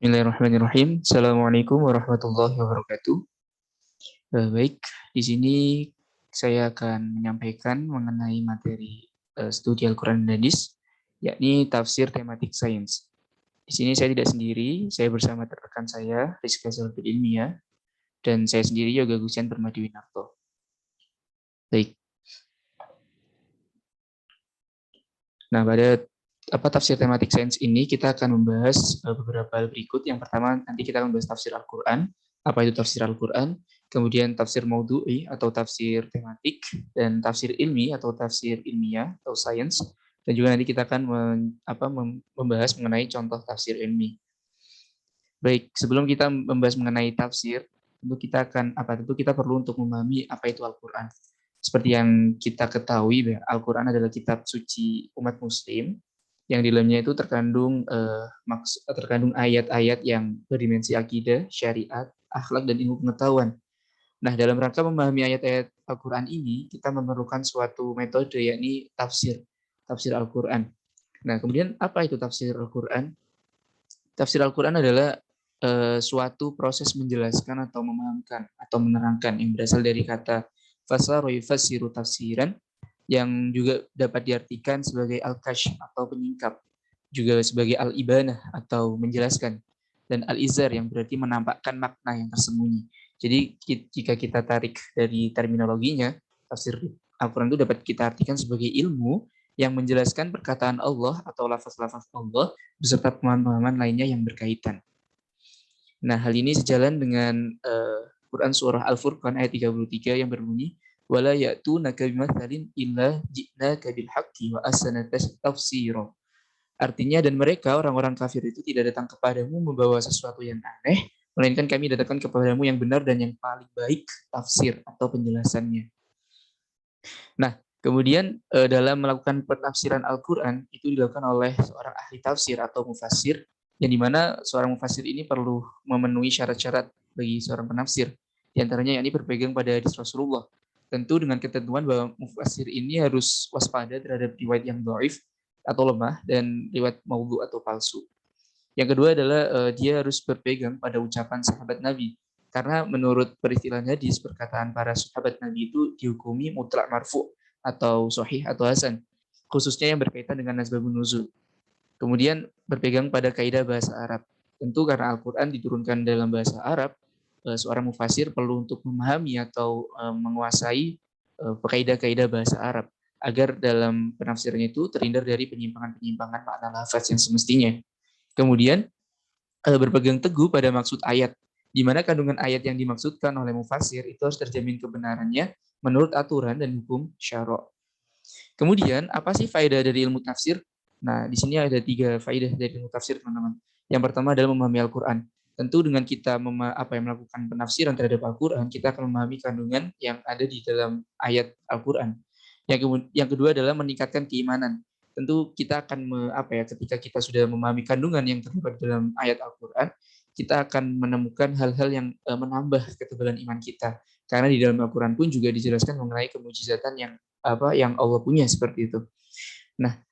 Bismillahirrahmanirrahim. Assalamualaikum warahmatullahi wabarakatuh. Baik, di sini saya akan menyampaikan mengenai materi studi Al-Quran dan Hadis, yakni tafsir tematik sains. Di sini saya tidak sendiri, saya bersama rekan saya, Rizka Zalfid Ilmiah, dan saya sendiri Yoga Gusian Permadiwinarto. Baik. Nah, pada tafsir tematik sains ini kita akan membahas beberapa hal berikut. Yang pertama, nanti kita akan membahas tafsir Al-Quran. Apa itu tafsir Al-Quran? Kemudian tafsir maudhu'i atau tafsir tematik, dan tafsir ilmi atau tafsir ilmiah atau sains. Dan juga nanti kita akan membahas mengenai contoh tafsir ilmi. Baik, sebelum kita membahas mengenai tafsir, tentu kita perlu untuk memahami apa itu Al-Quran. Seperti yang kita ketahui, Al-Quran adalah kitab suci umat Muslim yang di dalamnya itu terkandung ayat-ayat yang berdimensi akidah, syariat, akhlak, dan ilmu pengetahuan. Nah, dalam rangka memahami ayat-ayat Al-Quran ini, kita memerlukan suatu metode, yakni tafsir Al-Quran. Nah, kemudian apa itu tafsir Al-Quran? Tafsir Al-Quran adalah suatu proses menjelaskan atau memahamkan atau menerangkan yang berasal dari kata fasara yufassiru tafsiran, yang juga dapat diartikan sebagai al-kash atau penyingkap, juga sebagai al-ibanah atau menjelaskan, dan al-izar yang berarti menampakkan makna yang tersembunyi. Jadi jika kita tarik dari terminologinya, tafsir Al-Quran itu dapat kita artikan sebagai ilmu yang menjelaskan perkataan Allah atau lafaz-lafaz Allah beserta pemahaman lainnya yang berkaitan. Nah, hal ini sejalan dengan Quran surah Al-Furqan ayat 33 yang berbunyi wala ya'tunaka bimatsalin illa ji'naka bil haqqi wa ahsana tafsira. Artinya, dan mereka orang-orang kafir itu tidak datang kepadamu membawa sesuatu yang aneh, melainkan kami datangkan kepadamu yang benar dan yang paling baik tafsir atau penjelasannya. Nah, kemudian dalam melakukan penafsiran Al-Quran itu dilakukan oleh seorang ahli tafsir atau mufassir, yang dimana seorang mufassir ini perlu memenuhi syarat-syarat bagi seorang penafsir. Di antaranya yakni berpegang pada hadis Rasulullah. Tentu dengan ketentuan bahwa mufassir ini harus waspada terhadap riwayat yang dhaif atau lemah dan riwayat maudhu atau palsu. Yang kedua adalah dia harus berpegang pada ucapan sahabat Nabi. Karena menurut peristilah hadis, perkataan para sahabat Nabi itu dihukumi mutlak marfu atau sahih atau hasan, khususnya yang berkaitan dengan asbabun nuzul. Kemudian berpegang pada kaidah bahasa Arab. Tentu karena Al-Quran diturunkan dalam bahasa Arab, seorang mufasir perlu untuk memahami atau menguasai kaidah-kaidah bahasa Arab agar dalam penafsirannya itu terhindar dari penyimpangan-penyimpangan makna lafaz yang semestinya. Kemudian berpegang teguh pada maksud ayat, di mana kandungan ayat yang dimaksudkan oleh mufasir itu harus terjamin kebenarannya menurut aturan dan hukum syara'. Kemudian, apa sih faedah dari ilmu tafsir? Nah, di sini ada 3 faedah dari ilmu tafsir, teman-teman. Yang pertama adalah memahami Al-Quran. Tentu dengan kita melakukan penafsiran terhadap Al-Quran, kita akan memahami kandungan yang ada di dalam ayat Al-Quran. Yang kedua adalah meningkatkan keimanan. Tentu kita akan ketika kita sudah memahami kandungan yang terdapat dalam ayat Al-Quran, kita akan menemukan hal-hal yang menambah ketebalan iman kita. Karena di dalam Al-Quran pun juga dijelaskan mengenai kemujizatan yang Allah punya seperti itu. Nah,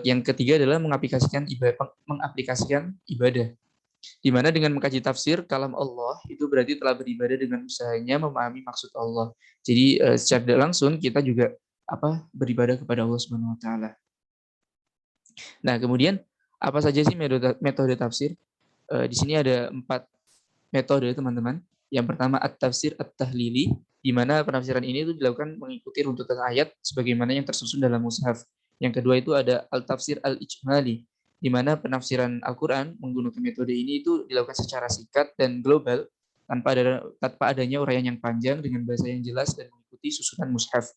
yang ketiga adalah mengaplikasikan ibadah. Di mana dengan mengkaji tafsir kalam Allah itu berarti telah beribadah dengan usahanya memahami maksud Allah. Jadi secara langsung kita juga beribadah kepada Allah Subhanahu wa taala. Nah, kemudian apa saja sih metode tafsir? Di sini ada 4 metode, teman-teman. Yang pertama at-tafsir at-tahlili, di mana penafsiran ini itu dilakukan mengikuti runtutan ayat sebagaimana yang tersusun dalam mushaf. Yang kedua itu ada al-tafsir al-ijmali, di mana penafsiran Al-Quran menggunakan metode ini itu dilakukan secara singkat dan global tanpa adanya uraian yang panjang dengan bahasa yang jelas dan mengikuti susunan mushaf.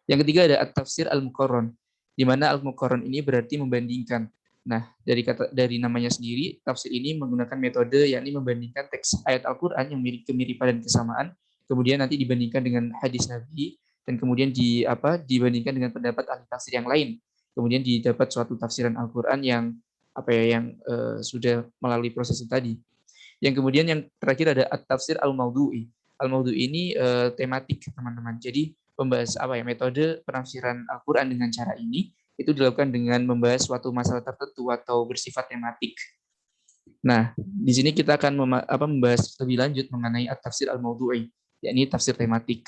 Yang ketiga ada at-tafsir al-muqarron, di mana al-muqarron ini berarti membandingkan. Nah, dari namanya sendiri, tafsir ini menggunakan metode yakni membandingkan teks ayat Al-Quran yang memiliki kemiripan dan kesamaan, kemudian nanti dibandingkan dengan hadis Nabi, dan kemudian dibandingkan dengan pendapat ahli tafsir yang lain. Kemudian didapat suatu tafsiran Al-Quran yang sudah melalui proses itu tadi. Yang kemudian yang terakhir ada at-tafsir al-maudhu'i. Al-maudhu'i ini tematik, teman-teman. Jadi membahas metode penafsiran Al-Quran dengan cara ini itu dilakukan dengan membahas suatu masalah tertentu atau bersifat tematik. Nah, di sini kita akan membahas lebih lanjut mengenai at-tafsir al-mawdu'i, yakni tafsir tematik.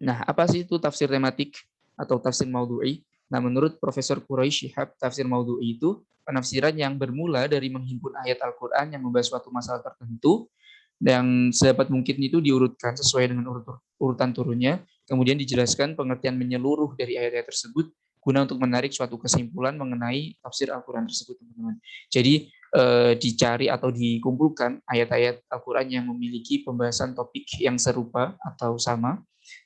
Nah, apa sih itu tafsir tematik atau tafsir mawdu'i? Nah, menurut Profesor Quraisy Shihab, tafsir mawdu'i itu penafsiran yang bermula dari menghimpun ayat Al-Quran yang membahas suatu masalah tertentu, dan sedapat mungkin itu diurutkan sesuai dengan urutan turunnya, kemudian dijelaskan pengertian menyeluruh dari ayat-ayat tersebut, guna untuk menarik suatu kesimpulan mengenai tafsir Al-Quran tersebut, teman-teman. Jadi, dicari atau dikumpulkan ayat-ayat Al-Quran yang memiliki pembahasan topik yang serupa atau sama,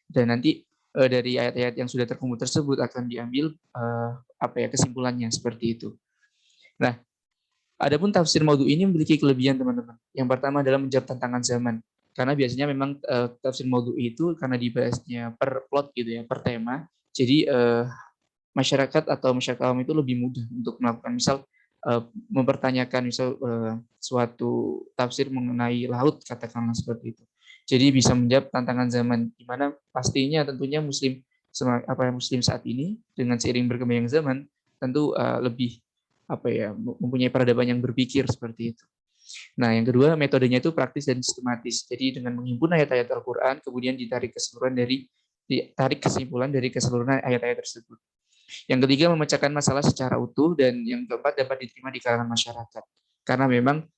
dan nanti dari ayat-ayat yang sudah terkumpul tersebut akan diambil kesimpulannya seperti itu. Nah, adapun tafsir maudhu ini memiliki kelebihan, teman-teman. Yang pertama adalah menjawab tantangan zaman. Karena biasanya memang tafsir maudhu itu karena dibahasnya per plot gitu ya, per tema. Jadi masyarakat atau masyarakat awam itu lebih mudah untuk melakukan misal mempertanyakan misal suatu tafsir mengenai laut, katakanlah seperti itu. Jadi bisa menjawab tantangan zaman, di mana pastinya tentunya muslim saat ini dengan seiring berkembangnya zaman tentu lebih mempunyai peradaban yang berpikir seperti itu. Nah, yang kedua, metodenya itu praktis dan sistematis. Jadi dengan menghimpun ayat-ayat Al-Qur'an kemudian ditarik kesimpulan dari keseluruhan ayat-ayat tersebut. Yang ketiga, memecahkan masalah secara utuh, dan yang keempat, dapat diterima di kalangan masyarakat. Karena memang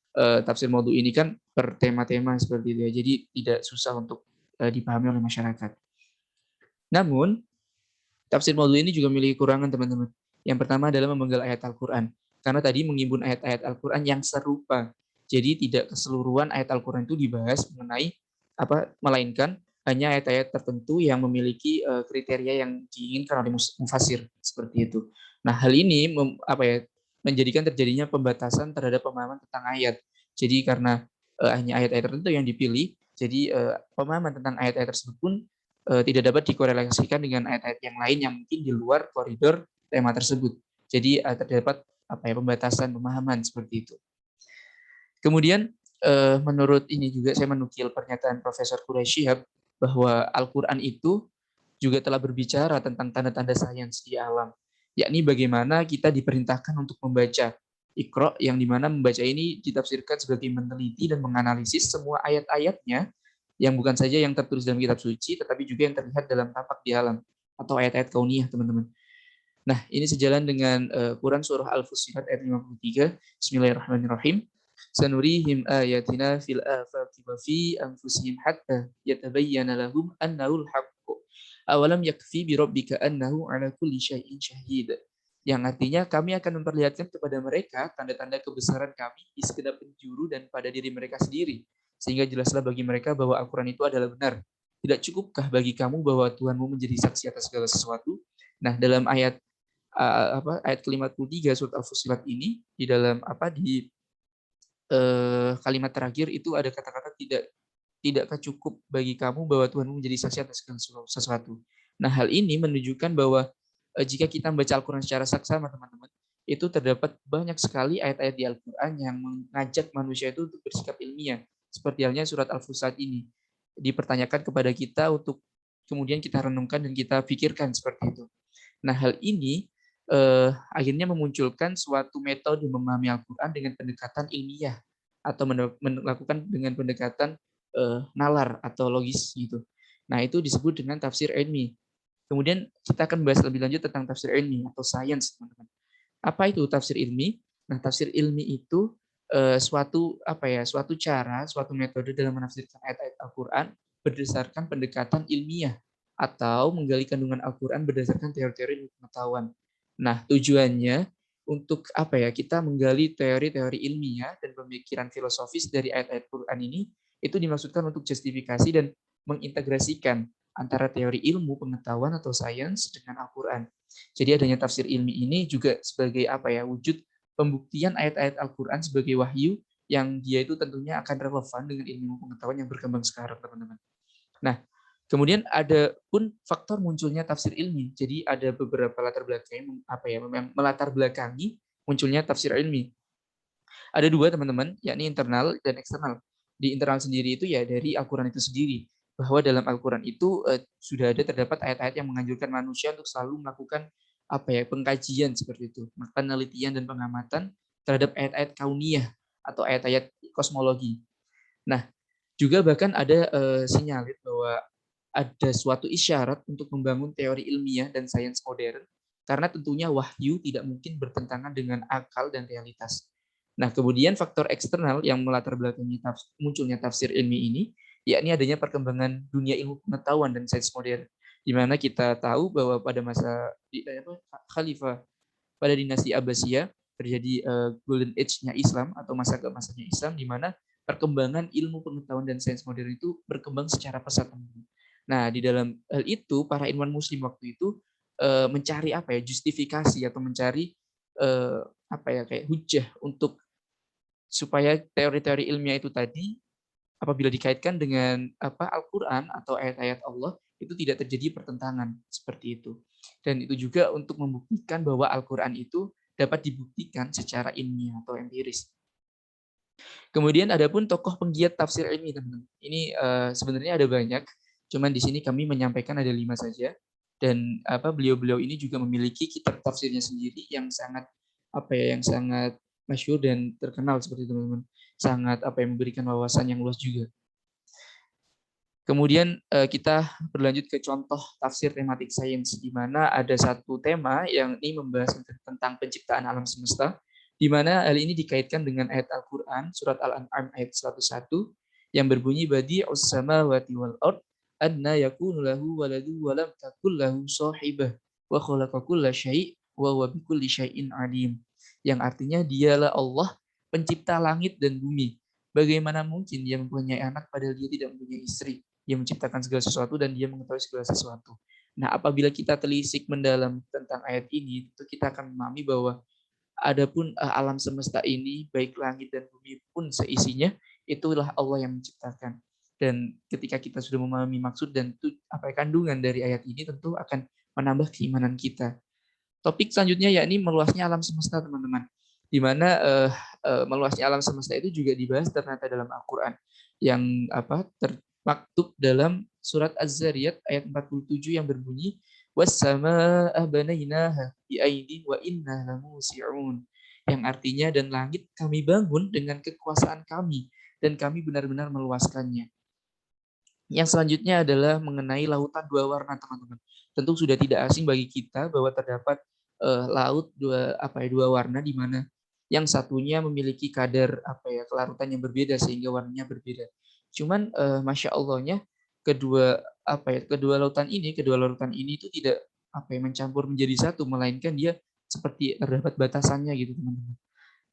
tafsir maudhu ini kan per tema-tema seperti itu ya. Jadi tidak susah untuk dipahami oleh masyarakat. Namun, tafsir maudhu ini juga memiliki kekurangan, teman-teman. Yang pertama adalah memenggal ayat Al-Qur'an. Karena tadi mengimbun ayat-ayat Al-Qur'an yang serupa. Jadi tidak keseluruhan ayat Al-Qur'an itu dibahas mengenai melainkan hanya ayat-ayat tertentu yang memiliki kriteria yang diinginkan oleh mufasir seperti itu. Nah, hal ini menjadikan terjadinya pembatasan terhadap pemahaman tentang ayat. Jadi karena hanya ayat-ayat tertentu yang dipilih, jadi pemahaman tentang ayat-ayat tersebut pun tidak dapat dikorelasikan dengan ayat-ayat yang lain yang mungkin di luar koridor tema tersebut. Jadi terdapat pembatasan pemahaman seperti itu. Kemudian menurut ini juga saya menukil pernyataan Profesor Quraisy Shihab bahwa Al-Qur'an itu juga telah berbicara tentang tanda-tanda sains di alam, yakni bagaimana kita diperintahkan untuk membaca Iqra, yang dimana membaca ini ditafsirkan sebagai meneliti dan menganalisis semua ayat-ayatnya, yang bukan saja yang tertulis dalam kitab suci, tetapi juga yang terlihat dalam tampak di alam, atau ayat-ayat kauniyah, teman-teman. Nah, ini sejalan dengan Quran surah Al-Fussilat ayat 53. Bismillahirrahmanirrahim. Sanurihim ayatina fil afaqi wa fi anfusihim hatta yatabayyana lahum annahul haqq. Awalam yakfi bi rabbika annahu ala kulli syai'in syahid. Yang artinya kami akan memperlihatkan kepada mereka tanda-tanda kebesaran kami di segenap penjuru dan pada diri mereka sendiri, sehingga jelaslah bagi mereka bahwa Al-Quran itu adalah benar. Tidak cukupkah bagi kamu bahwa Tuhanmu menjadi saksi atas segala sesuatu? Nah, dalam ayat ke-53 surat Al-Fussilat ini, di dalam kalimat terakhir itu ada kata-kata tidakkah cukup bagi kamu bahwa Tuhanmu menjadi saksi atas segala sesuatu. Nah, hal ini menunjukkan bahwa jika kita membaca Al-Quran secara saksama, teman-teman, itu terdapat banyak sekali ayat-ayat di Al-Quran yang mengajak manusia itu untuk bersikap ilmiah. Seperti halnya surat Al-Fussilat ini. Dipertanyakan kepada kita untuk kemudian kita renungkan dan kita pikirkan seperti itu. Nah, hal ini akhirnya memunculkan suatu metode memahami Al-Quran dengan pendekatan ilmiah, atau melakukan dengan pendekatan nalar atau logis gitu. Nah, itu disebut dengan tafsir ilmi. Kemudian kita akan bahas lebih lanjut tentang tafsir ilmi atau sains, teman-teman. Apa itu tafsir ilmi? Nah, tafsir ilmi itu suatu cara, suatu metode dalam menafsirkan ayat-ayat Al-Quran berdasarkan pendekatan ilmiah, atau menggali kandungan Al-Quran berdasarkan teori-teori pengetahuan. Nah, tujuannya untuk kita menggali teori-teori ilmiah dan pemikiran filosofis dari ayat-ayat Quran ini, itu dimaksudkan untuk justifikasi dan mengintegrasikan antara teori ilmu, pengetahuan atau sains dengan Al-Quran. Jadi adanya tafsir ilmi ini juga sebagai wujud pembuktian ayat-ayat Al-Quran sebagai wahyu, yang dia itu tentunya akan relevan dengan ilmu pengetahuan yang berkembang sekarang, teman-teman. Nah, kemudian ada pun faktor munculnya tafsir ilmi. Jadi ada beberapa latar belakang yang melatar belakangi munculnya tafsir ilmi. Ada dua, teman-teman, yakni internal dan eksternal. Di internal sendiri itu ya dari Al-Quran itu sendiri, bahwa dalam Al-Quran itu sudah ada terdapat ayat-ayat yang menganjurkan manusia untuk selalu melakukan pengkajian seperti itu, penelitian dan pengamatan terhadap ayat-ayat kauniyah, atau ayat-ayat kosmologi. Nah, juga bahkan ada sinyalir bahwa ada suatu isyarat untuk membangun teori ilmiah dan sains modern, karena tentunya wahyu tidak mungkin bertentangan dengan akal dan realitas. Nah, kemudian faktor eksternal yang melatar belakangi munculnya tafsir ilmi ini, yakni adanya perkembangan dunia ilmu pengetahuan dan sains modern, di mana kita tahu bahwa pada masa Khalifah pada dinasti Abbasiyah terjadi golden age-nya Islam atau masa keemasannya Islam, di mana perkembangan ilmu pengetahuan dan sains modern itu berkembang secara pesat. Nah, di dalam hal itu para ilmuwan muslim waktu itu mencari apa ya, justifikasi atau mencari apa ya, kayak hujah untuk supaya teori-teori ilmiah itu tadi apabila dikaitkan dengan apa Al-Qur'an atau ayat-ayat Allah itu tidak terjadi pertentangan seperti itu. Dan itu juga untuk membuktikan bahwa Al-Qur'an itu dapat dibuktikan secara ilmiah atau empiris. Kemudian ada pun tokoh penggiat tafsir ilmi, teman-teman. Ini sebenarnya ada banyak, cuman di sini kami menyampaikan ada 5 saja. Dan apa beliau-beliau ini juga memiliki kitab tafsirnya sendiri yang sangat apa ya, yang sangat masyhur dan terkenal seperti itu, teman-teman. Sangat apa yang memberikan wawasan yang luas juga. Kemudian kita berlanjut ke contoh tafsir tematik sains, di mana ada satu tema yang ini membahas tentang penciptaan alam semesta, di mana hal ini dikaitkan dengan ayat Al-Quran, surat Al-An'am ayat 101, yang berbunyi badi'us samawati wal ard, anna yakunu lahu waladu wa lam takul lahu sahibah, wa khalaqa kulla syai' wa huwa bikulli syai'in alim. Yang artinya dialah Allah, pencipta langit dan bumi. Bagaimana mungkin dia mempunyai anak padahal dia tidak mempunyai istri? Dia menciptakan segala sesuatu dan dia mengetahui segala sesuatu. Nah, apabila kita telisik mendalam tentang ayat ini, itu kita akan memahami bahwa adapun alam semesta ini, baik langit dan bumi pun seisinya, itulah Allah yang menciptakan. Dan ketika kita sudah memahami maksud dan apa kandungan dari ayat ini, tentu akan menambah keimanan kita. Topik selanjutnya yakni meluasnya alam semesta, teman-teman. Di mana meluasnya alam semesta itu juga dibahas ternyata dalam Al-Qur'an yang apa termaktub dalam surat Az-Zariyat ayat 47 yang berbunyi was-samaa'a banainaha bi'aidin wa inna lamusi'un. Yang artinya dan langit kami bangun dengan kekuasaan kami dan kami benar-benar meluaskannya. Yang selanjutnya adalah mengenai lautan dua warna, teman-teman. Tentu sudah tidak asing bagi kita bahwa terdapat laut dua warna, di mana yang satunya memiliki kadar kelarutan yang berbeda sehingga warnanya berbeda. Cuman masya Allahnya kedua lautan ini itu tidak mencampur menjadi satu, melainkan dia seperti terdapat batasannya gitu, teman-teman.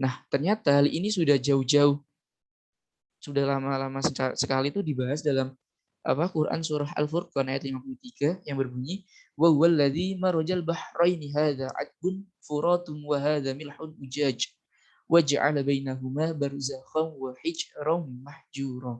Nah, ternyata hal ini sudah jauh-jauh, sudah lama-lama sekali itu dibahas dalam Quran surah Al-Furqan ayat 53 yang berbunyi wa huwallazi marajal bahraini hadza adbun furatun wa hadza milhun ujaj wa ja'ala bainahuma barzakhan wa hijran mahjura.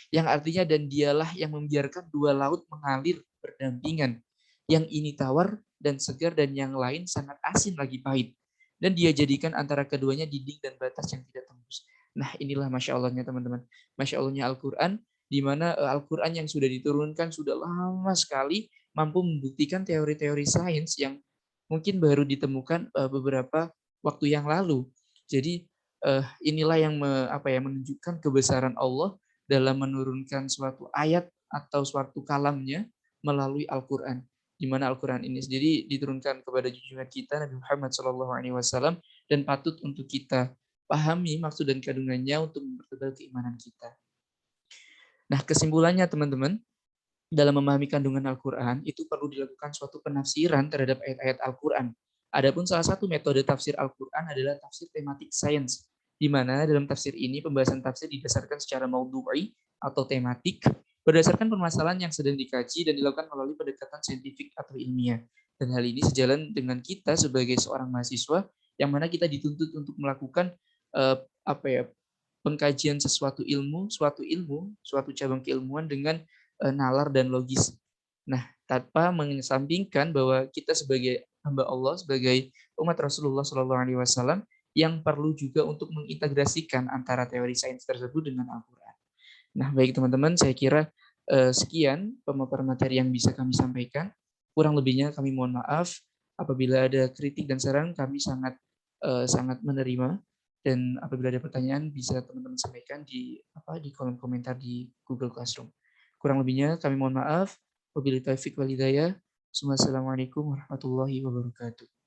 Yang artinya dan dialah yang membiarkan dua laut mengalir berdampingan. Yang ini tawar dan segar dan yang lain sangat asin lagi pahit. Dan dia jadikan antara keduanya dinding dan batas yang tidak tembus. Nah, inilah Masya Allahnya, teman-teman. Masya Allahnya Al-Quran, di mana Al-Quran yang sudah diturunkan sudah lama sekali mampu membuktikan teori-teori sains yang mungkin baru ditemukan beberapa waktu yang lalu. Jadi inilah yang menunjukkan kebesaran Allah dalam menurunkan suatu ayat atau suatu kalamnya melalui Al-Quran. Di mana Al-Quran ini sendiri diturunkan kepada junjungan kita Nabi Muhammad SAW dan patut untuk kita pahami maksud dan kandungannya untuk mempertebal keimanan kita. Nah, kesimpulannya teman-teman, dalam memahami kandungan Al-Quran, itu perlu dilakukan suatu penafsiran terhadap ayat-ayat Al-Quran. Adapun salah satu metode tafsir Al-Quran adalah tafsir tematik sains, di mana dalam tafsir ini pembahasan tafsir didasarkan secara maudhu'i atau tematik, berdasarkan permasalahan yang sedang dikaji dan dilakukan melalui pendekatan saintifik atau ilmiah. Dan hal ini sejalan dengan kita sebagai seorang mahasiswa, yang mana kita dituntut untuk melakukan pengkajian suatu suatu cabang keilmuan dengan nalar dan logis. Nah, tanpa mengesampingkan bahwa kita sebagai hamba Allah, sebagai umat Rasulullah SAW, yang perlu juga untuk mengintegrasikan antara teori sains tersebut dengan Al-Quran. Nah, baik teman-teman, saya kira sekian pemaparan materi yang bisa kami sampaikan. Kurang lebihnya kami mohon maaf. Apabila ada kritik dan saran, kami sangat menerima. Dan apabila ada pertanyaan bisa teman-teman sampaikan di kolom komentar di Google Classroom. Kurang lebihnya kami mohon maaf. Wabillahi taufik wal hidayah. Wassalamualaikum warahmatullahi wabarakatuh.